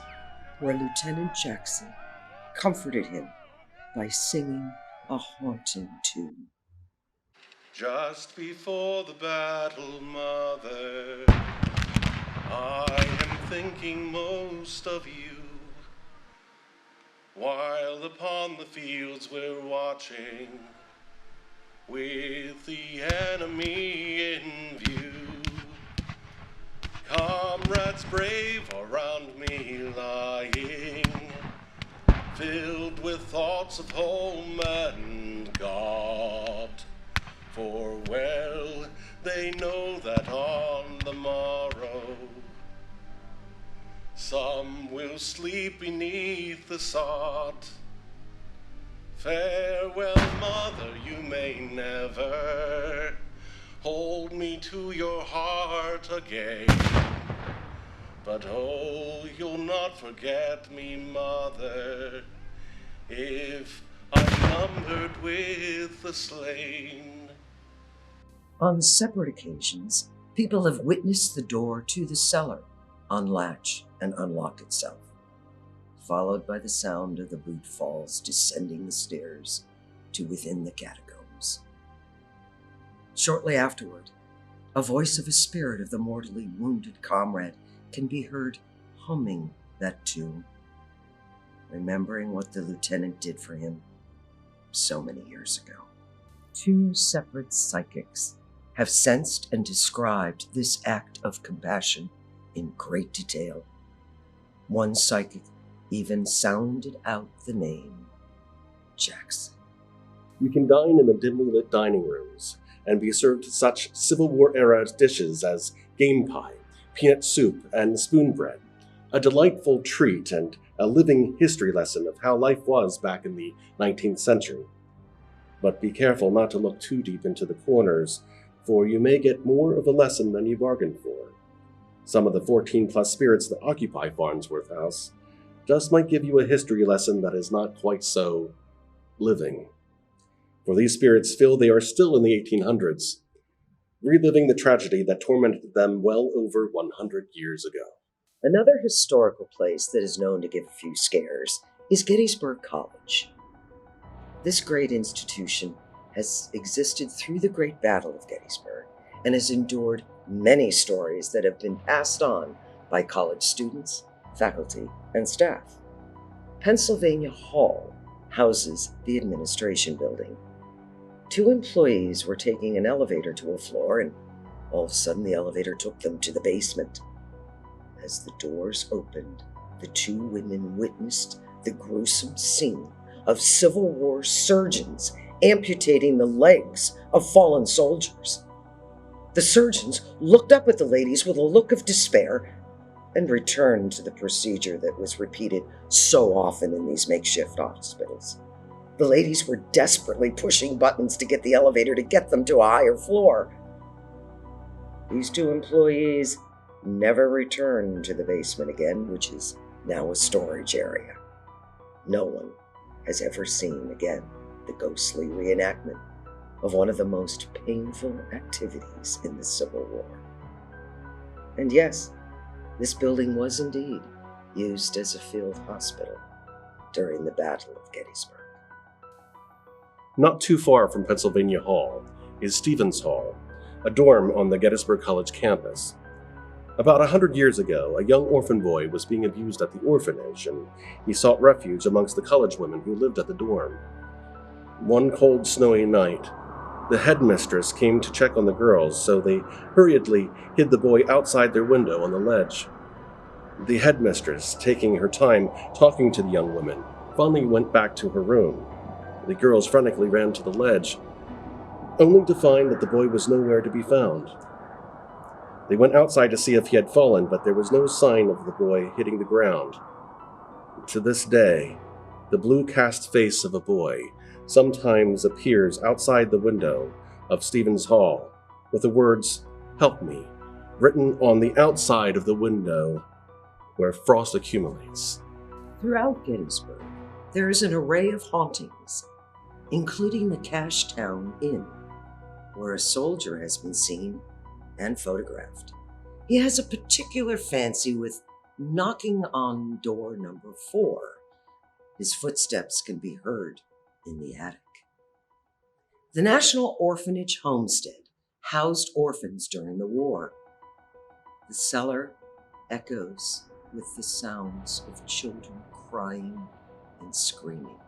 where Lieutenant Jackson comforted him by singing a haunting tune. Just before the battle, Mother, I am thinking most of you. While upon the fields we're watching, with the enemy in view. Comrades brave around me lying, filled with thoughts of home and God. For well they know that on the morrow some will sleep beneath the sod. Farewell, Mother, you may never hold me to your heart again. But oh, you'll not forget me, Mother, if I'm numbered with the slain. On separate occasions, people have witnessed the door to the cellar unlatch and unlock itself, followed by the sound of the boot falls descending the stairs to within the catacombs. Shortly afterward, a voice of a spirit of the mortally wounded comrade can be heard humming that tune, remembering what the lieutenant did for him so many years ago. 2 separate psychics have sensed and described this act of compassion in great detail. One psychic even sounded out the name Jackson. You can dine in the dimly lit dining rooms, and be served such Civil War-era dishes as game pie, peanut soup, and spoon bread. A delightful treat and a living history lesson of how life was back in the 19th century. But be careful not to look too deep into the corners, for you may get more of a lesson than you bargained for. Some of the 14-plus spirits that occupy Farnsworth House just might give you a history lesson that is not quite so living. For these spirits feel they are still in the 1800s, reliving the tragedy that tormented them well over 100 years ago. Another historical place that is known to give a few scares is Gettysburg College. This great institution has existed through the Great Battle of Gettysburg and has endured many stories that have been passed on by college students, faculty, and staff. Pennsylvania Hall houses the administration building. 2 employees were taking an elevator to a floor, and all of a sudden the elevator took them to the basement. As the doors opened, the 2 women witnessed the gruesome scene of Civil War surgeons amputating the legs of fallen soldiers. The surgeons looked up at the ladies with a look of despair and returned to the procedure that was repeated so often in these makeshift hospitals. The ladies were desperately pushing buttons to get the elevator to get them to a higher floor. These 2 employees never returned to the basement again, which is now a storage area. No one has ever seen again the ghostly reenactment of one of the most painful activities in the Civil War. And yes, this building was indeed used as a field hospital during the Battle of Gettysburg. Not too far from Pennsylvania Hall is Stevens Hall, a dorm on the Gettysburg College campus. About 100 years ago, a young orphan boy was being abused at the orphanage, and he sought refuge amongst the college women who lived at the dorm. One cold, snowy night, the headmistress came to check on the girls, so they hurriedly hid the boy outside their window on the ledge. The headmistress, taking her time talking to the young women, finally went back to her room. The girls frantically ran to the ledge, only to find that the boy was nowhere to be found. They went outside to see if he had fallen, but there was no sign of the boy hitting the ground. To this day, the blue cast face of a boy sometimes appears outside the window of Stevens Hall, with the words, "Help me," written on the outside of the window where frost accumulates. Throughout Gettysburg, there is an array of hauntings, including the Cashtown Inn, where a soldier has been seen and photographed. He has a particular fancy with knocking on door number 4. His footsteps can be heard in the attic. The National Orphanage Homestead housed orphans during the war. The cellar echoes with the sounds of children crying and screaming.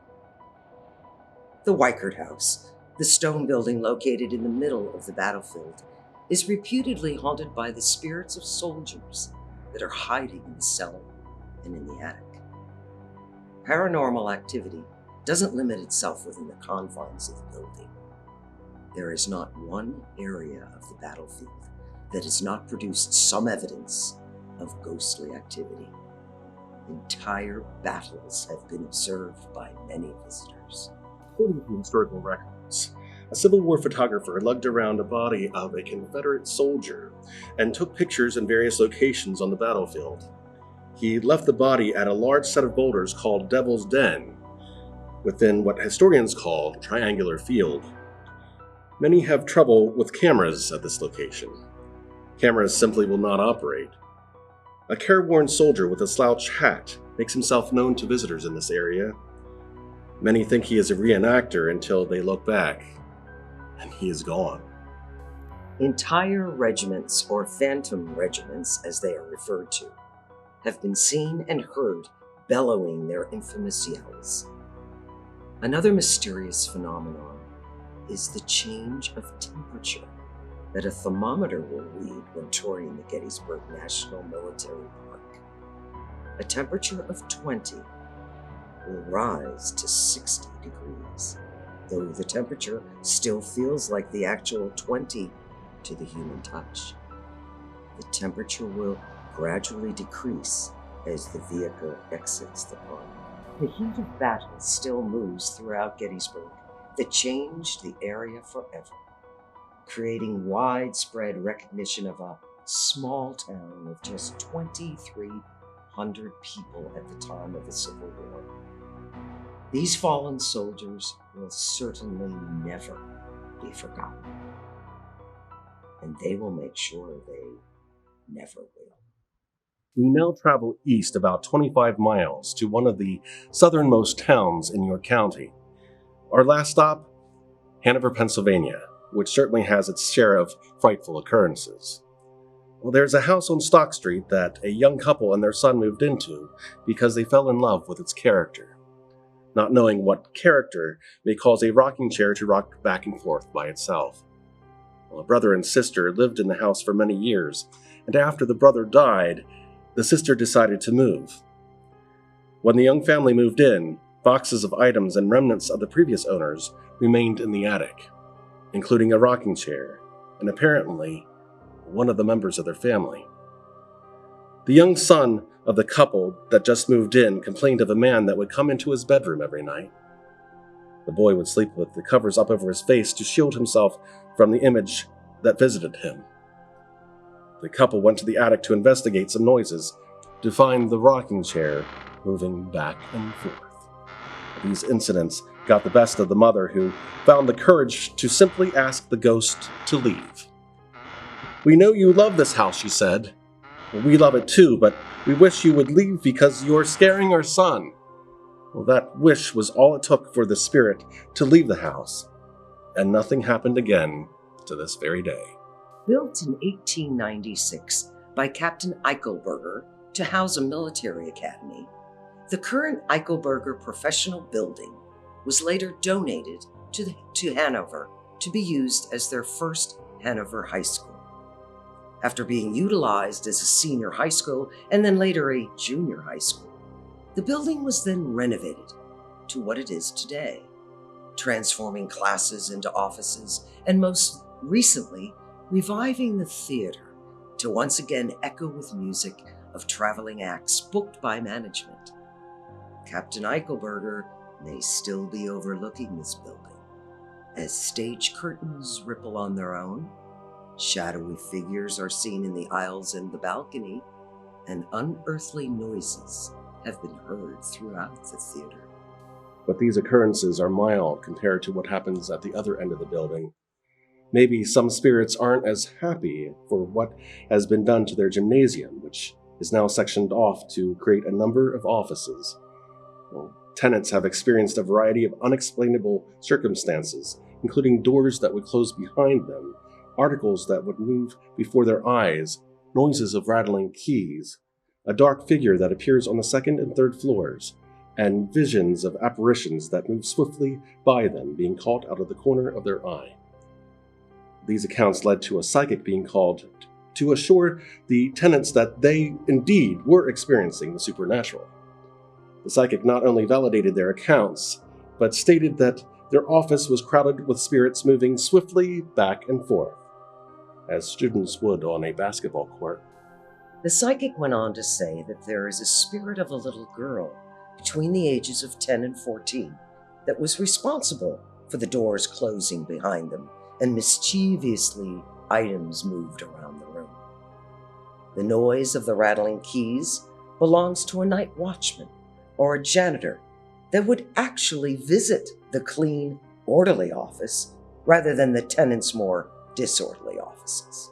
The Weichert House, the stone building located in the middle of the battlefield, is reputedly haunted by the spirits of soldiers that are hiding in the cellar and in the attic. Paranormal activity doesn't limit itself within the confines of the building. There is not one area of the battlefield that has not produced some evidence of ghostly activity. Entire battles have been observed by many visitors. According to historical records, a Civil War photographer lugged around a body of a Confederate soldier and took pictures in various locations on the battlefield. He left the body at a large set of boulders called Devil's Den, within what historians call Triangular Field. Many have trouble with cameras at this location. Cameras simply will not operate. A careworn soldier with a slouch hat makes himself known to visitors in this area. Many think he is a reenactor until they look back, and he is gone. Entire regiments, or phantom regiments as they are referred to, have been seen and heard bellowing their infamous yells. Another mysterious phenomenon is the change of temperature that a thermometer will read when touring the Gettysburg National Military Park. A temperature of 20 will rise to 60 degrees. though the temperature still feels like the actual 20 to the human touch. The temperature will gradually decrease as the vehicle exits the park. The heat of battle still moves throughout Gettysburg that changed the area forever, creating widespread recognition of a small town of just 2,300 people at the time of the Civil War. These fallen soldiers will certainly never be forgotten, and they will make sure they never will. We now travel east about 25 miles to one of the southernmost towns in York County. Our last stop, Hanover, Pennsylvania, which certainly has its share of frightful occurrences. Well, there's a house on Stock Street that a young couple and their son moved into because they fell in love with its character. Not knowing what character may cause a rocking chair to rock back and forth by itself. Well, a brother and sister lived in the house for many years, and after the brother died, the sister decided to move. When the young family moved in, boxes of items and remnants of the previous owners remained in the attic, including a rocking chair, and apparently one of the members of their family. The young son of the couple that just moved in complained of a man that would come into his bedroom every night. The boy would sleep with the covers up over his face to shield himself from the image that visited him. The couple went to the attic to investigate some noises to find the rocking chair moving back and forth. These incidents got the best of the mother, who found the courage to simply ask the ghost to leave. "We know you love this house," she said. "We love it too, but we wish you would leave because you're scaring our son." Well, that wish was all it took for the spirit to leave the house, and nothing happened again to this very day. Built in 1896 by Captain Eichelberger to house a military academy, the current Eichelberger Professional Building was later donated to Hanover to be used as their first Hanover High School. After being utilized as a senior high school and then later a junior high school, the building was then renovated to what it is today, transforming classes into offices and most recently reviving the theater to once again echo with music of traveling acts booked by management. Captain Eichelberger may still be overlooking this building, as stage curtains ripple on their own, shadowy figures are seen in the aisles and the balcony, and unearthly noises have been heard throughout the theater. But these occurrences are mild compared to what happens at the other end of the building. Maybe some spirits aren't as happy for what has been done to their gymnasium, which is now sectioned off to create a number of offices. Well, tenants have experienced a variety of unexplainable circumstances, including doors that would close behind them, articles that would move before their eyes, noises of rattling keys, a dark figure that appears on the second and third floors, and visions of apparitions that move swiftly by them, being caught out of the corner of their eye. These accounts led to a psychic being called to assure the tenants that they indeed were experiencing the supernatural. The psychic not only validated their accounts, but stated that their office was crowded with spirits moving swiftly back and forth, as students would on a basketball court. The psychic went on to say that there is a spirit of a little girl between the ages of 10 and 14 that was responsible for the doors closing behind them and mischievously items moved around the room. The noise of the rattling keys belongs to a night watchman or a janitor that would actually visit the clean, orderly office rather than the tenants' more disorderly offices.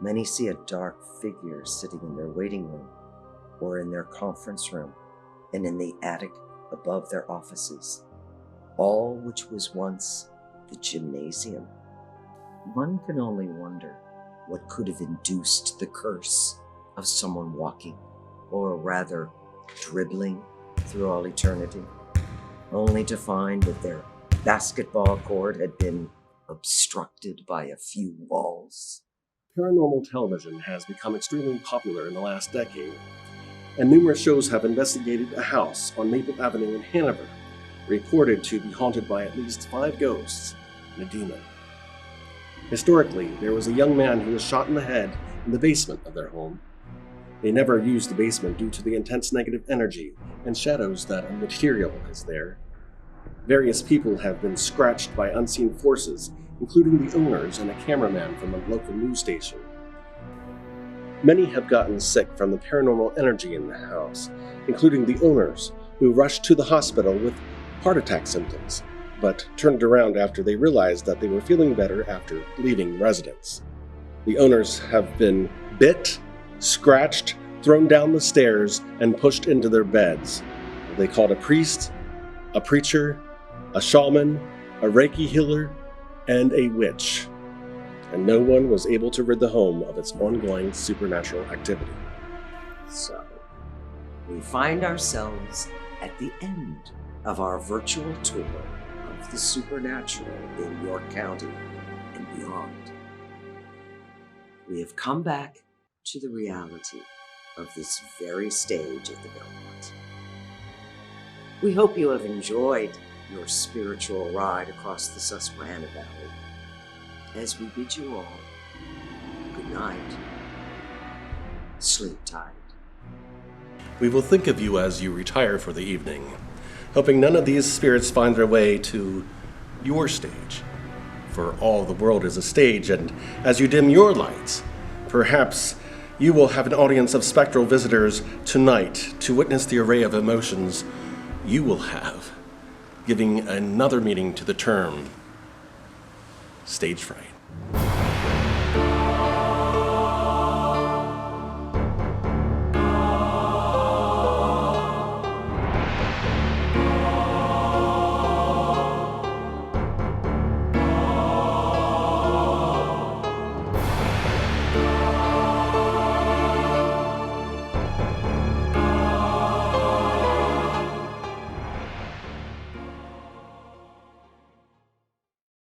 Many see a dark figure sitting in their waiting room or in their conference room and in the attic above their offices, all which was once the gymnasium. One can only wonder what could have induced the curse of someone walking, or rather dribbling, through all eternity, only to find that their basketball court had been obstructed by a few walls. Paranormal television has become extremely popular in the last decade, and numerous shows have investigated a house on Maple Avenue in Hanover, reported to be haunted by at least 5 ghosts and a demon. Historically, there was a young man who was shot in the head in the basement of their home. They never used the basement due to the intense negative energy and shadows that materialize there. Various people have been scratched by unseen forces, including the owners and a cameraman from a local news station. Many have gotten sick from the paranormal energy in the house, including the owners, who rushed to the hospital with heart attack symptoms, but turned around after they realized that they were feeling better after leaving residence. The owners have been bit, scratched, thrown down the stairs, and pushed into their beds. They called a priest, a preacher, a shaman, a Reiki healer, and a witch, and no one was able to rid the home of its ongoing supernatural activity. So, we find ourselves at the end of our virtual tour of the supernatural in York County and beyond. We have come back to the reality of this very stage of the Belmont. We hope you have enjoyed your spiritual ride across the Susquehanna Valley. As we bid you all good night, sleep tight. We will think of you as you retire for the evening, hoping none of these spirits find their way to your stage. For all the world is a stage, and as you dim your lights, perhaps you will have an audience of spectral visitors tonight to witness the array of emotions you will have, giving another meaning to the term stage fright.